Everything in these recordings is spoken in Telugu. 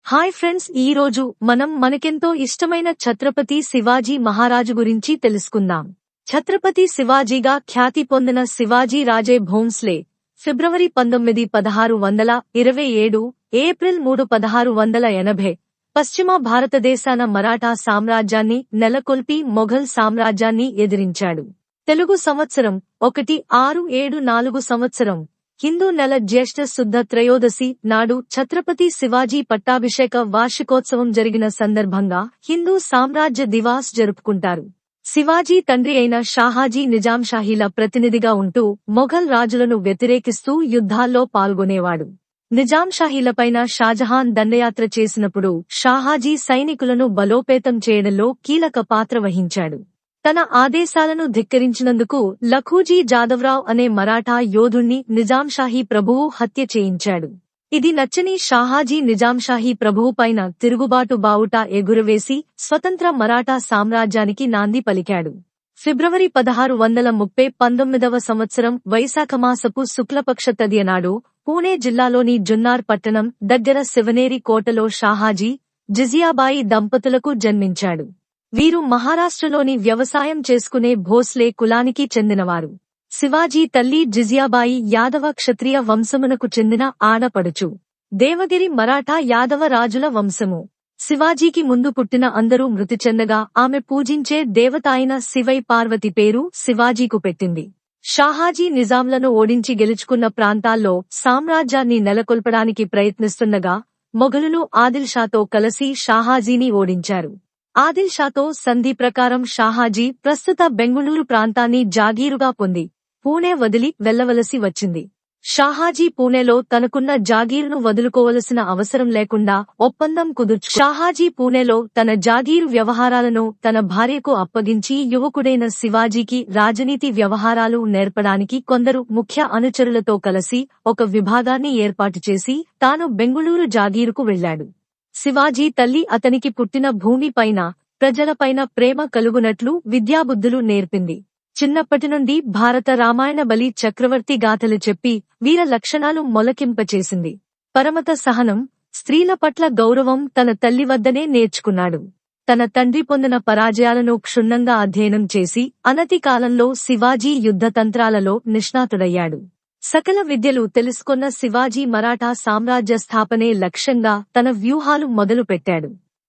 హాయ్ ఫ్రెండ్స్, ఈ రోజు మనం మనకెంతో ఇష్టమైన ఛత్రపతి శివాజీ మహారాజు గురించి తెలుసుకుందాం. ఛత్రపతి శివాజీగా ఖ్యాతి పొందిన శివాజీ రాజే భోంస్లే ఫిబ్రవరి 19, 1627, ఏప్రిల్ 3, 1680 పశ్చిమ భారతదేశాన మరాఠా సామ్రాజ్యాన్ని నెలకొల్పి మొఘల్ సామ్రాజ్యాన్ని ఎదిరించాడు. తెలుగు సంవత్సరం 1674 సంవత్సరం హిందూ నెల జ్యేష్ఠ శుద్ధ త్రయోదశి నాడు ఛత్రపతి శివాజీ పట్టాభిషేక వార్షికోత్సవం జరిగిన సందర్భంగా హిందూ సామ్రాజ్య దివాస్ జరుపుకుంటారు. శివాజీ తండ్రి అయిన షాహాజీ నిజాంషాహీల ప్రతినిధిగా ఉంటూ మొఘల్ రాజులను వ్యతిరేకిస్తూ యుద్ధాల్లో పాల్గొనేవాడు. నిజాంషాహీలపైన షాజహాన్ దండయాత్ర చేసినప్పుడు షాహాజీ సైనికులను బలోపేతం చేయడంలో కీలక పాత్ర వహించాడు. తన ఆదేశాలను ధిక్కరించినందుకు లఖూజీ జాదవ్రావ్ అనే మరాఠా యోధుణ్ణి నిజాంషాహీ ప్రభువు హత్య చేయించాడు. ఇది నచ్చని షాహాజీ నిజాంషాహీ ప్రభువుపైన తిరుగుబాటు బావుటా ఎగురవేసి స్వతంత్ర మరాఠా సామ్రాజ్యానికి నాంది పలికాడు. ఫిబ్రవరి 1630, 19వ సంవత్సరం వైశాఖమాసపు శుక్లపక్ష తదియనాడు పూణే జిల్లాలోని జున్నార్ పట్టణం దగ్గర శివనేరి కోటలో షాహాజీ, జిజియాబాయి దంపతులకు జన్మించాడు. వీరు మహారాష్ట్రలోని వ్యవసాయం చేసుకునే భోస్లే కులానికి చెందినవారు. శివాజీ తల్లి జిజియాబాయి యాదవ క్షత్రియ వంశమునకు చెందిన ఆడపడుచు. దేవగిరి మరాఠా యాదవ రాజుల వంశము. శివాజీకి ముందు పుట్టిన అందరూ మృతి చెందగా ఆమె పూజించే దేవత అయిన శివై పార్వతి పేరు శివాజీకు పెట్టింది. షాహాజీ నిజాంలను ఓడించి గెలుచుకున్న ప్రాంతాల్లో సామ్రాజ్యాన్ని నెలకొల్పడానికి ప్రయత్నిస్తుండగా మొఘలులు ఆదిల్షాతో కలిసి షాహాజీని ఓడించారు. ఆదిల్షాతో సంధి ప్రకారం షాహాజీ ప్రస్తుత బెంగుళూరు ప్రాంతాన్ని జాగీరుగా పొంది పూణే వదిలి వెళ్లవలసి వచ్చింది. షాహాజీ పూణేలో తనకున్న జాగీరును వదులుకోవలసిన అవసరం లేకుండా ఒప్పందం కుదుర్చు షాహాజీ పూణేలో తన జాగీరు వ్యవహారాలను తన భార్యకు అప్పగించి యువకుడైన శివాజీకి రాజనీతి వ్యవహారాలు నేర్పడానికి కొందరు ముఖ్య అనుచరులతో కలిసి ఒక విభాగాన్ని ఏర్పాటు చేసి తాను బెంగుళూరు జాగీరుకు వెళ్లాడు. శివాజీ తల్లి అతనికి పుట్టిన భూమిపైన, ప్రజలపైన ప్రేమ కలుగునట్లు విద్యాబుద్ధులు నేర్పింది. చిన్నప్పటి నుండి భారత రామాయణ బలి చక్రవర్తి గాథలు చెప్పి వీర లక్షణాలు మొలకింపచేసింది. పరమత సహనం, స్త్రీల పట్ల గౌరవం తన తల్లి వద్దనే నేర్చుకున్నాడు. తన తండ్రి పొందిన పరాజయాలను క్షుణ్ణంగా అధ్యయనం చేసి అనతి కాలంలో శివాజీ యుద్ధతంత్రాలలో నిష్ణాతుడయ్యాడు. సకల విద్యలు తెలుసుకున్న శివాజీ మరాఠా సామ్రాజ్య స్థాపనే లక్ష్యంగా తన వ్యూహాలు మొదలుపెట్టాడు.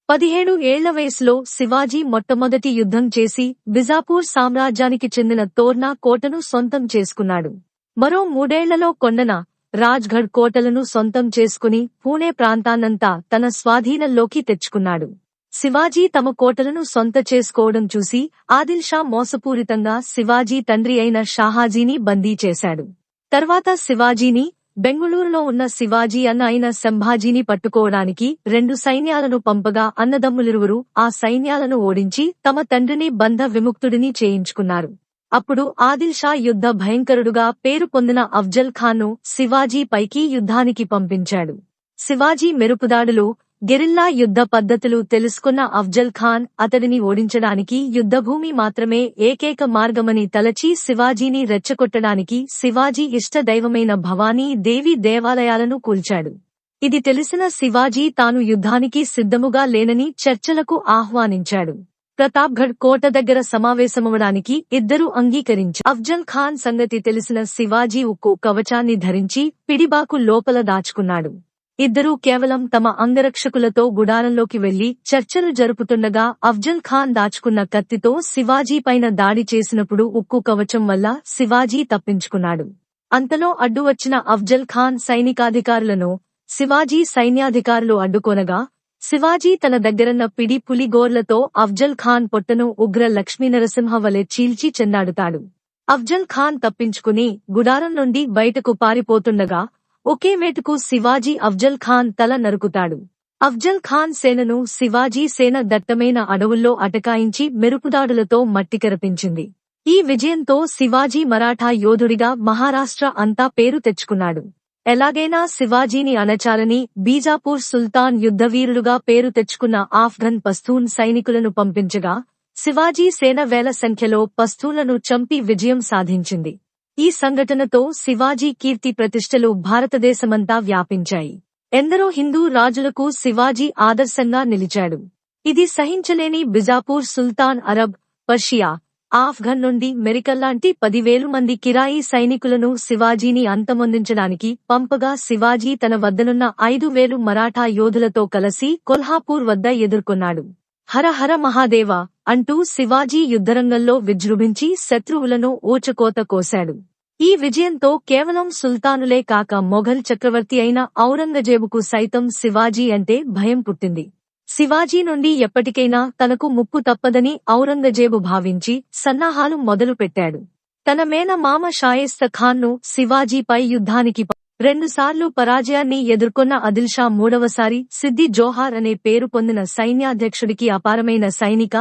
17 ఏళ్ల వయసులో శివాజీ మొట్టమొదటి యుద్ధం చేసి బిజాపూర్ సామ్రాజ్యానికి చెందిన తోర్నా కోటను సొంతం చేసుకున్నాడు. మరో 3 ఏళ్లలో కొండన, రాజ్గఢ్ కోటలను సొంతం చేసుకుని పూణే ప్రాంతాన్నంతా తన స్వాధీనంలోకి తెచ్చుకున్నాడు. శివాజీ తమ కోటలను సొంత చేసుకోవడం చూసి ఆదిల్షా మోసపూరితంగా శివాజీ తండ్రి అయిన షాహాజీని బందీ చేశాడు. తర్వాత శివాజీని, బెంగుళూరులో ఉన్న శివాజీ అన్న అయిన సంభాజీని పట్టుకోవడానికి 2 సైన్యాలను పంపగా అన్నదమ్ములిరువురు ఆ సైన్యాలను ఓడించి తమ తండ్రిని బంధ విముక్తుడిని చేయించుకున్నారు. అప్పుడు ఆదిల్షా యుద్ధ భయంకరుడుగా పేరు పొందిన అఫ్జల్ ఖాన్ను శివాజీ పైకి యుద్ధానికి పంపించాడు. శివాజీ మెరుపుదాడులు, గెరిల్లా యుద్ధ పద్ధతులు తెలుసుకున్న అఫ్జల్ ఖాన్ అతడిని ఓడించడానికి యుద్ధభూమి మాత్రమే ఏకైక మార్గమని తలచి శివాజీని రెచ్చగొట్టడానికి శివాజీ ఇష్టదైవమైన భవానీ దేవి దేవాలయాలను కూల్చాడు. ఇది తెలిసిన శివాజీ తాను యుద్ధానికి సిద్ధముగా లేనని చర్చలకు ఆహ్వానించాడు. ప్రతాప్గఢ్ కోట దగ్గర సమావేశమవడానికి ఇద్దరూ అంగీకరించారు. అఫ్జల్ ఖాన్ సంగతి తెలిసిన శివాజీ ఉక్కు కవచాన్ని ధరించి పిడిబాకు లోపల దాచుకున్నాడు. ఇద్దరూ కేవలం తమ అంగరక్షకులతో గుడారంలోకి వెళ్లి చర్చలు జరుపుతుండగా అఫ్జల్ ఖాన్ దాచుకున్న కత్తితో శివాజీ పైన దాడి చేసినప్పుడు ఉక్కు కవచం వల్ల శివాజీ తప్పించుకున్నాడు. అంతలో అడ్డు వచ్చిన అఫ్జల్ ఖాన్ సైనికాధికారులను శివాజీ సైన్యాధికారులు అడ్డుకోనగా శివాజీ తన దగ్గరన్న పిడి పులిగోర్లతో అఫ్జల్ ఖాన్ పొట్టను ఉగ్ర లక్ష్మీనరసింహ వలె చీల్చి చెండాడుతాడు. అఫ్జల్ ఖాన్ తప్పించుకుని గుడారం నుండి బయటకు పారిపోతుండగా ఒకే వేటుకు శివాజీ అఫ్జల్ ఖాన్ తల నరుకుతాడు. అఫ్జల్ ఖాన్ సేనను శివాజీ సేన దట్టమైన అడవుల్లో అటకాయించి మెరుపుదాడులతో మట్టికరపించింది. ఈ విజయంతో శివాజీ మరాఠా యోధుడిగా మహారాష్ట్ర అంతా పేరు తెచ్చుకున్నాడు. ఎలాగైనా శివాజీని అణచాలని బీజాపూర్ సుల్తాన్ యుద్ధవీరుడుగా పేరు తెచ్చుకున్న ఆఫ్ఘన్ పస్తూన్ సైనికులను పంపించగా శివాజీ సేన వేల సంఖ్యలో పస్తూన్లను చంపి విజయం సాధించింది. ఈ సంఘటనతో శివాజీ కీర్తి ప్రతిష్టలు భారతదేశమంతా వ్యాపించాయి. ఎందరో హిందూ రాజులకు శివాజీ ఆదర్శంగా నిలిచాడు. ఇది సహించలేని బిజాపూర్ సుల్తాన్ అరబ్, పర్షియా, ఆఫ్ఘన్ నుండి మెరికల్లాంటి 10,000 మంది కిరాయి సైనికులను శివాజీని అంతమొందించడానికి పంపగా శివాజీ తన వద్దనున్న 5,000 మరాఠా యోధులతో కలిసి కొల్హాపూర్ వద్ద ఎదుర్కొన్నాడు. హర హర మహాదేవ అంటూ శివాజీ యుద్ధరంగంలో విజృంభించి శత్రువులను ఊచకోత కోశాడు. ఈ విజయంతో కేవలం సుల్తానులే కాక మొఘల్ చక్రవర్తి అయిన ఔరంగజేబుకు సైతం శివాజీ అంటే భయం పుట్టింది. శివాజీ నుండి ఎప్పటికైనా తనకు ముప్పు తప్పదని ఔరంగజేబు భావించి సన్నాహాలు మొదలుపెట్టాడు. తన మేనమామ షాయిస్తా ఖాన్ను శివాజీపై యుద్ధానికి 2 సార్లు పరాజయాన్ని ఎదుర్కొన్న ఆదిల్షా మూడవసారి సిద్ది జోహార్ అనే పేరు పొందిన సైన్యాధ్యక్షుడికి అపారమైన సైనిక,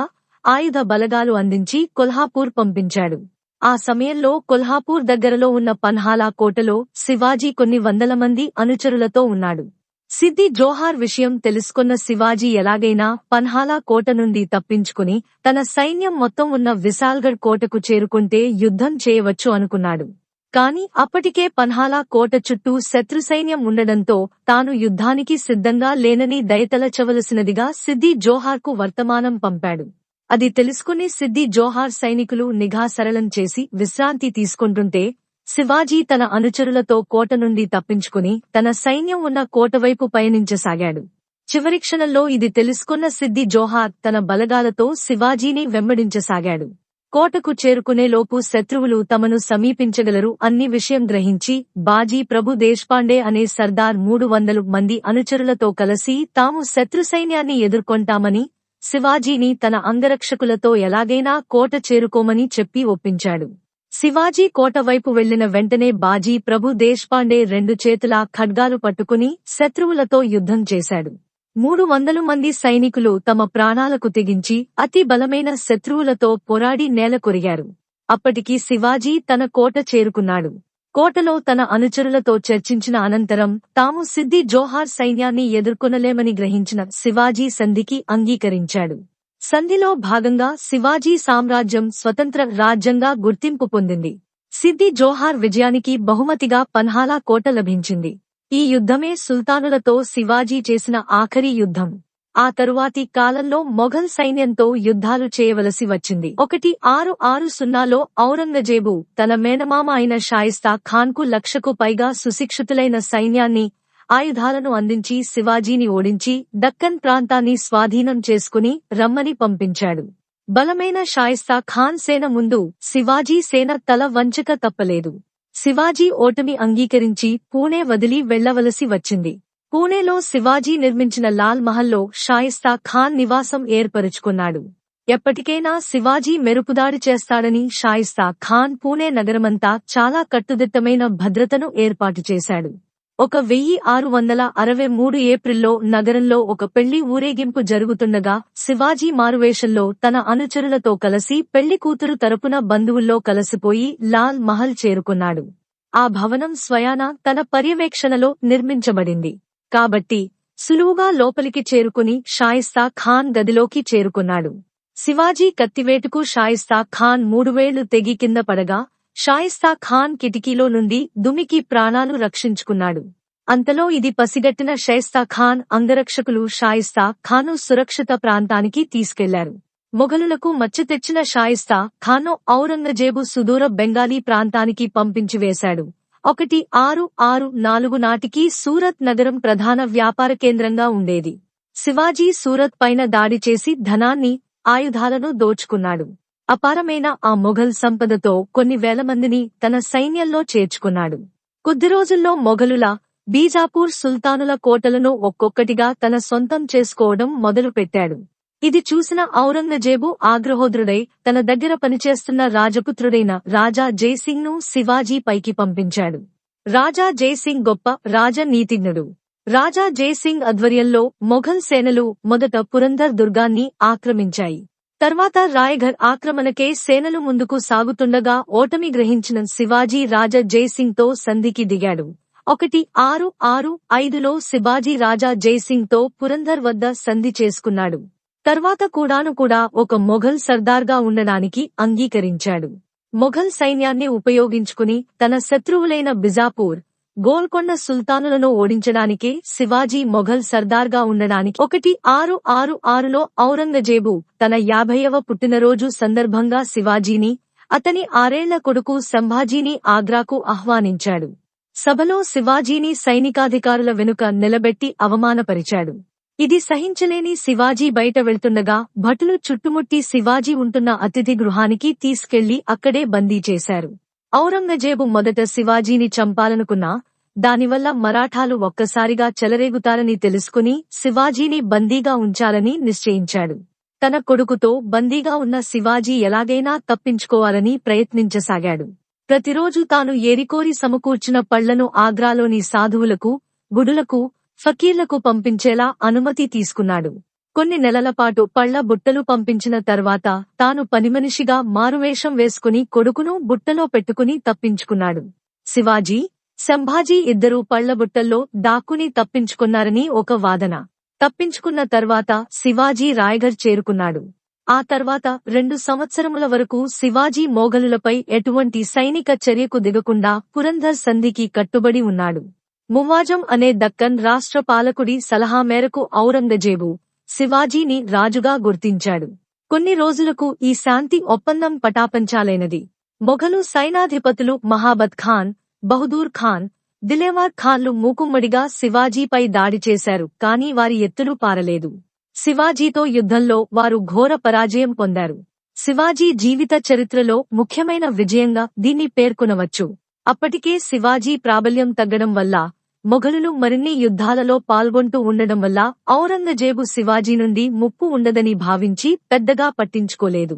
ఆయుధ బలగాలు అందించి కొల్హాపూర్ పంపించాడు. ఆ సమయంలో కొల్హాపూర్ దగ్గరలో ఉన్న పన్హాలా కోటలో శివాజీ కొన్ని వందల మంది అనుచరులతో ఉన్నాడు. సిద్ది జోహార్ విషయం తెలుసుకున్న శివాజీ ఎలాగైనా పన్హాలా కోట నుండి తప్పించుకుని తన సైన్యం మొత్తం ఉన్న విశాల్గఢ్ కోటకు చేరుకుంటే యుద్ధం చేయవచ్చు అనుకున్నాడు. కాని అప్పటికే పన్హాలా కోట చుట్టూ శత్రు సైన్యం ఉండడంతో తాను యుద్ధానికి సిద్ధంగా లేనని దయతలచవలసినదిగా సిద్ది జోహార్కు వర్తమానం పంపాడు. అది తెలుసుకుని సిద్ది జోహార్ సైనికులు నిఘా సరళం చేసి విశ్రాంతి తీసుకుంటుంటే శివాజీ తన అనుచరులతో కోట నుండి తప్పించుకుని తన సైన్యం ఉన్న కోటవైపు పయనించసాగాడు. చివరి క్షణంలో ఇది తెలుసుకున్న సిద్ది జోహార్ తన బలగాలతో శివాజీని వెంబడించసాగాడు. కోటకు చేరుకునేలోపు శత్రువులు తమను సమీపించగలరు అన్ని విషయం గ్రహించి బాజీ ప్రభు దేశ్పాండే అనే సర్దార్ 300 మంది అనుచరులతో కలిసి తాము శత్రు సైన్యాన్ని ఎదుర్కొంటామని శివాజీని తన అంగరక్షకులతో ఎలాగైనా కోట చేరుకోమని చెప్పి ఒప్పించాడు. శివాజీ కోట వైపు వెళ్లిన వెంటనే బాజీ ప్రభు దేశ్పాండే 2 చేతులా ఖడ్గాలు పట్టుకుని శత్రువులతో యుద్ధం చేశాడు. 300 మంది సైనికులు తమ ప్రాణాలకు తెగించి అతి బలమైన శత్రువులతో పోరాడి నేలకొరిగారు. అప్పటికి శివాజీ తన కోట చేరుకున్నాడు. కోటలో తన అనుచరులతో చర్చించిన అనంతరం తాము సిద్ది జోహార్ సైన్యాన్ని ఎదుర్కొనలేమని గ్రహించిన శివాజీ సంధికి అంగీకరించాడు. సంధిలో భాగంగా శివాజీ సామ్రాజ్యం స్వతంత్ర రాజ్యంగా గుర్తింపు పొందింది. సిద్ది జోహార్ విజయానికి బహుమతిగా పన్హాలా కోట లభించింది. ఈ యుద్ధమే సుల్తానులతో శివాజీ చేసిన ఆఖరి యుద్ధం. ఆ తరువాతి కాలంలో మొఘల్ సైన్యంతో యుద్ధాలు చేయవలసి వచ్చింది. 1660లో ఔరంగజేబు తన మేనమామ అయిన షాయిస్తా ఖాన్కు 1,00,000కు పైగా సుశిక్షితులైన సైన్యాన్ని, ఆయుధాలను అందించి శివాజీని ఓడించి దక్కన్ ప్రాంతాన్ని స్వాధీనం చేసుకుని రమ్మని పంపించాడు. బలమైన షాయిస్తా ఖాన్ సేన ముందు శివాజీ సేన తల వంచక తప్పలేదు. శివాజీ ఓటమి అంగీకరించి పూణే వదిలి వెళ్లవలసి వచ్చింది. పూణేలో శివాజీ నిర్మించిన లాల్ మహల్లో షాయిస్తా ఖాన్ నివాసం ఏర్పరుచుకున్నాడు. ఎప్పటికైనా శివాజీ మెరుపుదాడి చేస్తాడని షాయిస్తా ఖాన్ పూణే నగరమంతా చాలా కట్టుదిట్టమైన భద్రతను ఏర్పాటు చేశాడు. 1663 ఏప్రిల్లో నగరంలో ఒక పెళ్లి ఊరేగింపు జరుగుతుండగా శివాజీ మారువేషంలో తన అనుచరులతో కలిసి పెళ్లి కూతురు తరపున బంధువుల్లో కలిసిపోయి లాల్ మహల్ చేరుకున్నాడు. ఆ భవనం స్వయానా తన పర్యవేక్షణలో నిర్మించబడింది. కాబట్టి సులువుగా లోపలికి చేరుకుని షాయిస్తా ఖాన్ గదిలోకి చేరుకున్నాడు. శివాజీ కత్తివేటుకు షాయిస్తా ఖాన్ 3 వేళ్లు తెగి కింద పడగా షాయిస్తా ఖాన్ కిటికీలో నుండి దుమికి ప్రాణాలు రక్షించుకున్నాడు. అంతలో ఇది పసిగట్టిన షాయిస్తా ఖాన్ అంగరక్షకులు షాయిస్తా ఖాను సురక్షిత ప్రాంతానికి తీసుకెళ్లారు. మొఘలులకు మచ్చ తెచ్చిన షాయిస్తా ఖాను ఔరంగజేబు సుదూర బెంగాలీ ప్రాంతానికి పంపించివేశాడు. 1664 నాటికి సూరత్ నగరం ప్రధాన వ్యాపార కేంద్రంగా ఉండేది. శివాజీ సూరత్ పైన దాడి చేసి ధనాన్ని, ఆయుధాలను దోచుకున్నాడు. అపారమైన ఆ మొఘల్ సంపదతో కొన్ని వేల మందిని తన సైన్యంలో చేర్చుకున్నాడు. కొద్ది రోజుల్లో మొఘలుల, బీజాపూర్ సుల్తానుల కోటలను ఒక్కొక్కటిగా తన సొంతం చేసుకోవడం మొదలుపెట్టాడు. ఇది చూసిన ఔరంగజేబు ఆగ్రహోద్రుడై తన దగ్గర పనిచేస్తున్న రాజపుత్రుడైన రాజా జైసింగ్ ను శివాజీ పైకి పంపించాడు. రాజా జైసింగ్ గొప్ప రాజనీతిజ్ఞుడు. రాజా జైసింగ్ ఆధ్వర్యంలో మొఘల్ సేనలు మొదట పురంధర్ దుర్గాన్ని ఆక్రమించాయి. తర్వాత రాయగఢ్ ఆక్రమణకే సేనలు ముందుకు సాగుతుండగా ఓటమి గ్రహించిన శివాజీ రాజా జైసింగ్ తో సంధికి దిగాడు. 1665లో శివాజీ రాజా జైసింగ్ తో పురంధర్ వద్ద సంధి చేసుకున్నాడు. తర్వాత కూడా ఒక మొఘల్ సర్దార్గా ఉండడానికి అంగీకరించాడు. మొఘల్ సైన్యాన్ని ఉపయోగించుకుని తన శత్రువులైన బిజాపూర్, గోల్కొండ సుల్తానులను ఓడించడానికే శివాజీ మొఘల్ సర్దార్గా ఉండడానికి 1666లో ఔరంగజేబు తన 50వ పుట్టినరోజు సందర్భంగా శివాజీని, అతని 6ఏళ్ల కొడుకు సంభాజీని ఆగ్రాకు ఆహ్వానించాడు. సభలో శివాజీని సైనికాధికారుల వెనుక నిలబెట్టి అవమానపరిచాడు. ఇది సహించలేని శివాజీ బయట వెళ్తుండగా భటులు చుట్టుముట్టి శివాజీ ఉంటున్న అతిథి గృహానికి తీసుకెళ్లి అక్కడే బందీ చేశారు. ఔరంగజేబు మొదట శివాజీని చంపాలనుకున్నా, దానివల్ల మరాఠాలు ఒక్కసారిగా చెలరేగుతారని తెలుసుకుని శివాజీని బందీగా ఉంచాలని నిశ్చయించాడు. తన కొడుకుతో బందీగా ఉన్న శివాజీ ఎలాగైనా తప్పించుకోవాలని ప్రయత్నించసాగాడు. ప్రతిరోజు తాను ఏరికోరి సమకూర్చిన పళ్లను ఆగ్రాలోని సాధువులకు, గుడులకు, ఫకీర్లకు పంపించేలా అనుమతి తీసుకున్నాడు. కొన్ని నెలలపాటు పళ్ల బుట్టలు పంపించిన తర్వాత తాను పనిమనిషిగా మారువేషం వేసుకుని కొడుకును బుట్టలో పెట్టుకుని తప్పించుకున్నాడు. శివాజీ, సంభాజీ ఇద్దరూ పళ్లబుట్టల్లో దాక్కుని తప్పించుకున్నారని ఒక వాదన. తప్పించుకున్న తర్వాత శివాజీ రాయగఢ్ చేరుకున్నాడు. ఆ తర్వాత 2 సంవత్సరముల వరకు శివాజీ మొఘలులపై ఎటువంటి సైనిక చర్యకు దిగకుండా పురంధర్ సంధికి కట్టుబడి ఉన్నాడు. మువాజం అనే దక్కన్ రాష్ట్ర పాలకుడి సలహా మేరకు ఔరంగజేబు శివాజీని రాజుగా గుర్తించాడు. కొన్ని రోజులకు ఈ శాంతి ఒప్పందం పటాపంచాలైనది. మొఘలు సైనాధిపతులు మహాబత్ ఖాన్, బహదూర్ ఖాన్, దిలేవార్ ఖాన్లు మూకుమ్మడిగా శివాజీపై దాడి చేశారు, కానీ వారి ఎత్తులు పారలేదు. శివాజీతో యుద్ధంలో వారు ఘోర పరాజయం పొందారు. శివాజీ జీవిత చరిత్రలో ముఖ్యమైన విజయంగా దీన్ని పేర్కొనవచ్చు. అప్పటికే శివాజీ ప్రాబల్యం తగ్గడం వల్ల, మొఘలులు మరిన్ని యుద్ధాలలో పాల్గొంటూ ఉండడం వల్ల ఔరంగజేబు శివాజీ నుండి ముప్పు ఉండదని భావించి పెద్దగా పట్టించుకోలేదు.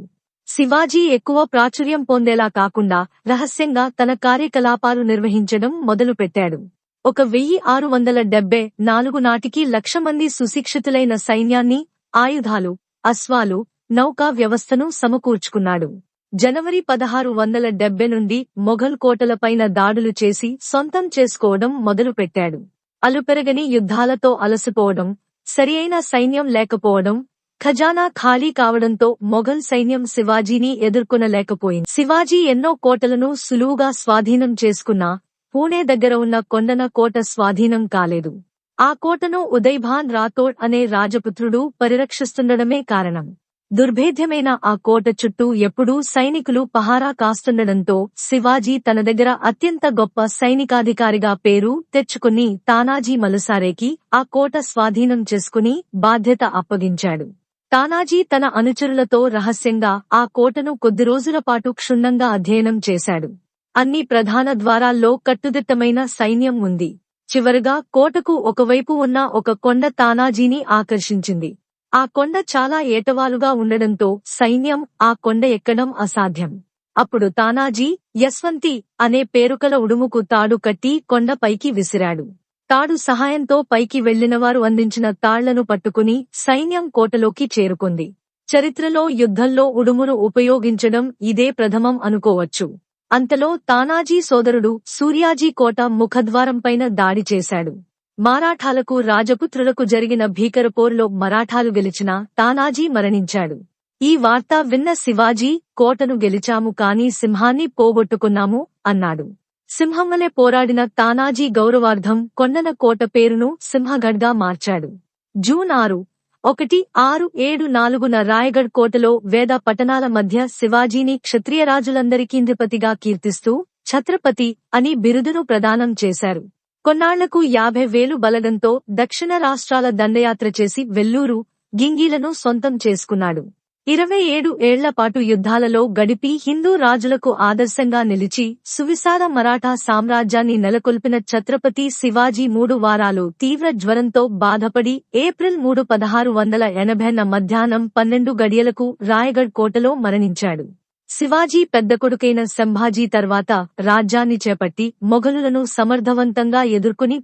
శివాజీ ఎక్కువ ప్రాచుర్యం పొందేలా కాకుండా రహస్యంగా తన కార్యకలాపాలు నిర్వహించడం మొదలుపెట్టాడు. 1674 నాటికి 1,00,000 మంది సుశిక్షితులైన సైన్యాన్ని, ఆయుధాలు, అశ్వాలు, నౌకా వ్యవస్థను సమకూర్చుకున్నాడు. జనవరి 1670 నుండి మొఘల్ కోటలపైన దాడులు చేసి సొంతం చేసుకోవడం మొదలుపెట్టాడు. అలుపెరగని యుద్ధాలతో అలసిపోవడం, సరియైన సైన్యం లేకపోవడం, ఖజానా ఖాళీ కావడంతో మొఘల్ సైన్యం శివాజీని ఎదుర్కొనలేకపోయింది. శివాజీ ఎన్నో కోటలను సులువుగా స్వాధీనం చేసుకున్నా పూణే దగ్గర ఉన్న కొండన కోట స్వాధీనం కాలేదు. ఆ కోటను ఉదయ్భాన్ రాథోడ్ అనే రాజపుత్రుడు పరిరక్షిస్తుండడమే కారణం. దుర్భేద్యమైన ఆ కోట చుట్టూ ఎప్పుడూ సైనికులు పహారా కాస్తుండడంతో శివాజీ తన దగ్గర అత్యంత గొప్ప సైనికాధికారిగా పేరు తెచ్చుకుని తానాజీ మలుసారేకి ఆ కోట స్వాధీనం చేసుకుని బాధ్యత అప్పగించాడు. తానాజీ తన అనుచరులతో రహస్యంగా ఆ కోటను కొద్ది రోజుల పాటు క్షుణ్ణంగా అధ్యయనం చేశాడు. అన్ని ప్రధాన ద్వారాల్లో కట్టుదిట్టమైన సైన్యం ఉంది. చివరగా కోటకు ఒకవైపు ఉన్న ఒక కొండ తానాజీని ఆకర్షించింది. ఆ కొండ చాలా ఏటవాలుగా ఉండడంతో సైన్యం ఆ కొండ ఎక్కడం అసాధ్యం. అప్పుడు తానాజీ యశ్వంతి అనే పేరుకల ఉడుముకు తాడు కట్టి కొండ పైకి విసిరాడు. తాడు సహాయంతో పైకి వెళ్లినవారు అందించిన తాళ్లను పట్టుకుని సైన్యం కోటలోకి చేరుకుంది. చరిత్రలో యుద్ధంలో ఉడుమును ఉపయోగించడం ఇదే ప్రథమం అనుకోవచ్చు. అంతలో తానాజీ సోదరుడు సూర్యాజీ కోట ముఖద్వారంపైన దాడి చేశాడు. మరాఠాలకు రాజపుత్రులకు జరిగిన భీకరపోరులో మరాఠాలు గెలిచినా తానాజీ మరణించాడు. ఈ వార్త విన్న శివాజీ, కోటను గెలిచాము కానీ సింహాన్ని పోగొట్టుకున్నాము అన్నాడు. సింహంవలే పోరాడిన తానాజీ గౌరవార్థం కొండన కోట పేరును సింహగఢ్గా మార్చాడు. జూన్ 6, 1674న రాయగఢ్ కోటలో వేద పఠనాల మధ్య శివాజీని క్షత్రియరాజులందరికీంద్రపతిగా కీర్తిస్తూ ఛత్రపతి అని బిరుదును ప్రదానం చేశారు. కొన్నాళ్లకు 50,000 బలగంతో దక్షిణ రాష్ట్రాల దండయాత్ర చేసి వెల్లూరు, గింగీలను సొంతం చేసుకున్నాడు. 27 ఏళ్లపాటు యుద్ధాలలో గడిపి హిందూ రాజులకు ఆదర్శంగా నిలిచి సువిశాల మరాఠా సామ్రాజ్యాన్ని నెలకొల్పిన ఛత్రపతి శివాజీ 3 వారాలు తీవ్ర జ్వరంతో బాధపడి ఏప్రిల్ 3, 1680న మధ్యాహ్నం 12 గడియలకు రాయగఢ్ కోటలో మరణించాడు. శివాజీ పెద్ద కొడుకైన సంభాజీ తర్వాత రాజ్యాన్ని చేపట్టి మొఘలులను సమర్థవంతంగా ఎదుర్కొని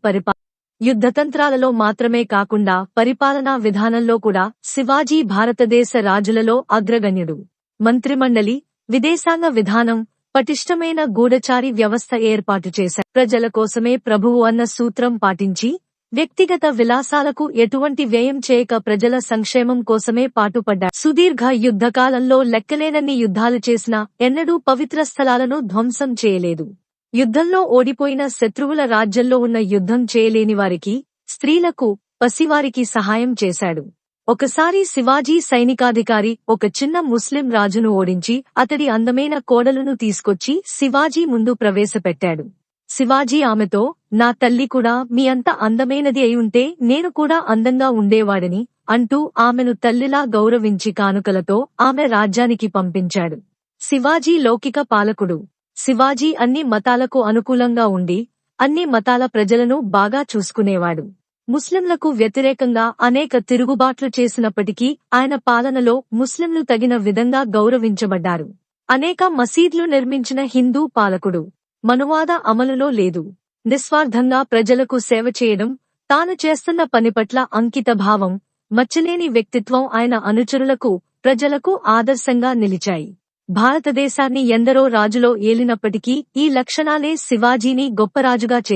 యుద్ధతంత్రాలలో మాత్రమే కాకుండా పరిపాలనా విధానంలో కూడా శివాజీ భారతదేశ రాజులలో అగ్రగణ్యుడు. మంత్రిమండలి, విదేశాంగ విధానం, పటిష్టమైన గూఢచారి వ్యవస్థ ఏర్పాటు చేశారు. ప్రజల కోసమే ప్రభువు అన్న సూత్రం పాటించి వ్యక్తిగత విలాసాలకు ఎటువంటి వ్యయం చేయక ప్రజల సంక్షేమం కోసమే పాటుపడ్డాడు. సుదీర్ఘ యుద్ధకాలంలో లెక్కలేనన్ని యుద్ధాలు చేసినా ఎన్నడూ పవిత్ర స్థలాలను ధ్వంసం చేయలేదు. యుద్ధంలో ఓడిపోయిన శత్రువుల రాజ్యంలో ఉన్న యుద్ధం చేయలేని వారికి, స్త్రీలకు, పసివారికి సహాయం చేశాడు. ఒకసారి శివాజీ సైనికాధికారి ఒక చిన్న ముస్లిం రాజును ఓడించి అతడి అందమైన కోడలును తీసుకొచ్చి శివాజీ ముందు ప్రవేశపెట్టాడు. శివాజీ ఆమెతో, నా తల్లి కూడా మీ అంత అందమైనది అయి ఉంటే నేను కూడా అందంగా ఉండేవాడని అంటూ ఆమెను తల్లిలా గౌరవించి కానుకలతో ఆమె రాజ్యానికి పంపించాడు. శివాజీ లౌకిక పాలకుడు. శివాజీ అన్ని మతాలకు అనుకూలంగా ఉండి అన్ని మతాల ప్రజలను బాగా చూసుకునేవాడు. ముస్లింలకు వ్యతిరేకంగా అనేక తిరుగుబాట్లు చేసినప్పటికీ ఆయన పాలనలో ముస్లింలు తగిన విధంగా గౌరవించబడ్డారు. అనేక మసీద్లు నిర్మించిన హిందూ పాలకుడు. మనువాద అమలులో లేదు. నిస్వార్థంగా ప్రజలకు సేవ చేయడం, తాను చేస్తున్న పని పట్ల అంకితభావం, మచ్చలేని వ్యక్తిత్వం ఆయన అనుచరులకు, ప్రజలకు ఆదర్శంగా నిలిచాయి. భారతదేశాన్ని ఎందరో రాజులో ఏలినప్పటికీ ఈ లక్షణాలే శివాజీని గొప్ప రాజుగా చేశాయి.